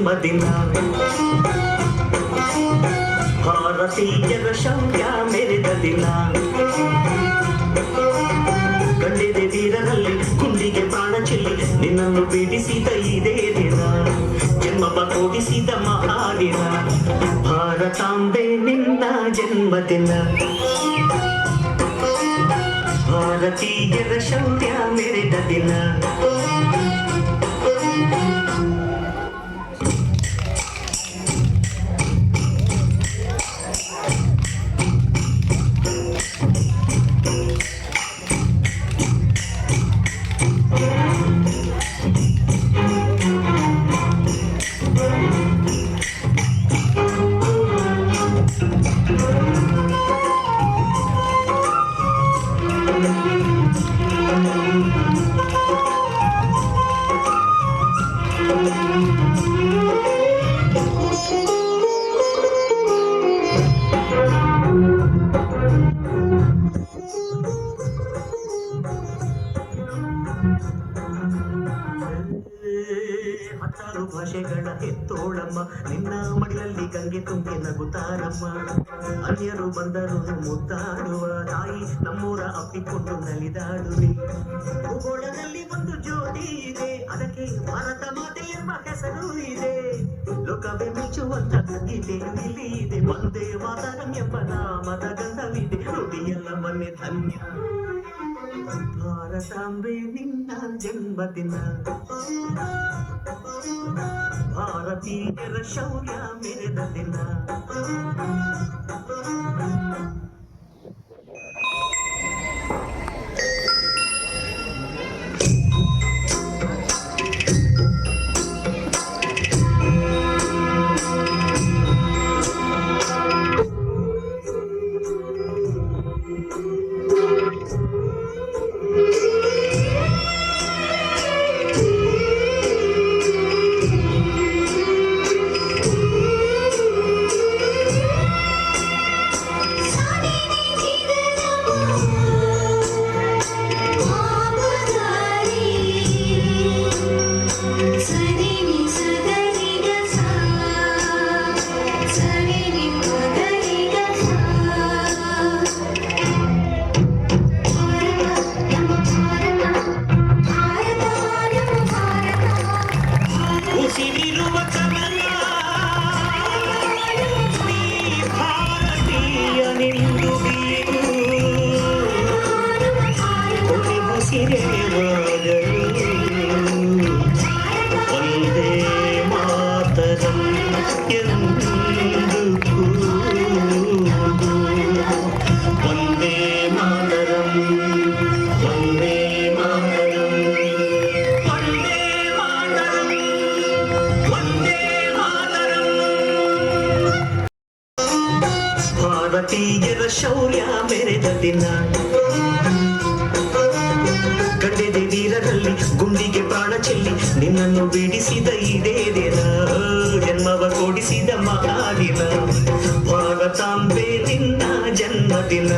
ಜನ್ಮದಿನ ಭಾರತೀಯರ ಶೌರ್ಯ ಮೆರೆದ ದಿನ ಕಂಡಿದೆ ವೀರರಲ್ಲಿ ಗುಂಡಿಗೆ ಪ್ರಾಣ ಚೆಲ್ಲಿ ನಿನ್ನನ್ನು ಪೀಡಿಸಿದ ಇದೇ ದಿನ ಜನ್ಮವ ಕೊಡಿಸಿದ ಮಹಾದಿನ ಭಾರತಾಂಬೆ ನಿನ್ನ ಜನ್ಮದಿನ ಭಾರತೀಯರ ಶೌರ್ಯ ಮೆರೆದ ದಿನ ಹತ್ತಾರು ಭಾಷೆಗಳ ಹೆತ್ತೋಳಮ್ಮ ನಿನ್ನ ಮಡಿಲಲ್ಲಿ ಗಂಗೆ ತುಂಬಿ ನಗುತ್ತಾರಮ್ಮ ಅನ್ಯರು ಬಂದರು ಮುದ್ದಾಡುವ ತಾಯಿ ನಮ್ಮೂರ ಅಪ್ಪಿಕೊಂಡು ನಲಿದಾಡುವೆ ಭೂಗೋಳದಲ್ಲಿ ಒಂದು ಜ್ಯೋತಿ ಇದೆ ಅದಕ್ಕೆ ಭಾರತ ಮಾತೆ ಎಂಬ ಹೆಸರು ಇದೆ ಲೋಕವೇ ಮೆಚ್ಚುವಂತ ಗೀತೆಯು ಇಲ್ಲಿ ಇದೆ ಒಂದೇ ಮಾತರಂ ಎಂಬ ನಾಮದ ಗಂಧವಿದೆ ನುಡಿಯೆಲ್ಲ ಮನೆ ಧನ್ಯ ಭಾರತಾಂಬೆ ನಿನ್ನ ಜನ್ಮದಿನ ಭಾರತೀಯರ ಶೌರ್ಯ ಮೆರೆದ ದಿನ ವಂದೇ ಮಾತರಂ ಎಂದು ವಂದೇ ಮಾತರಂ ವಂದೇ ಮಾತರಂ ವಂದೇ ಮಾತರಂ ವಂದೇ ಮಾತರಂ ಭಾರತೀಯರ ಶೌರ್ಯ ಮೆರೆದ ದಿನ ಕಂಡಿದೆ ವೀರರಲ್ಲಿ ಗುಂಡಿಗೆ ಪ್ರಾಣ ಚೆಲ್ಲಿ ನಿನ್ನನ್ನು ಬಿಡಿಸಿದ ಇದೇ ದಿನ ಜನ್ಮವ ಕೊಡಿಸಿದ ಮಹಾದಿನ ಭಾರತಾಂಬೆ ನಿನ್ನ ಜನ್ಮದಿನ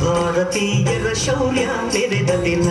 ಭಾರತೀಯರ ಶೌರ್ಯ ಮೆರೆದ ದಿನ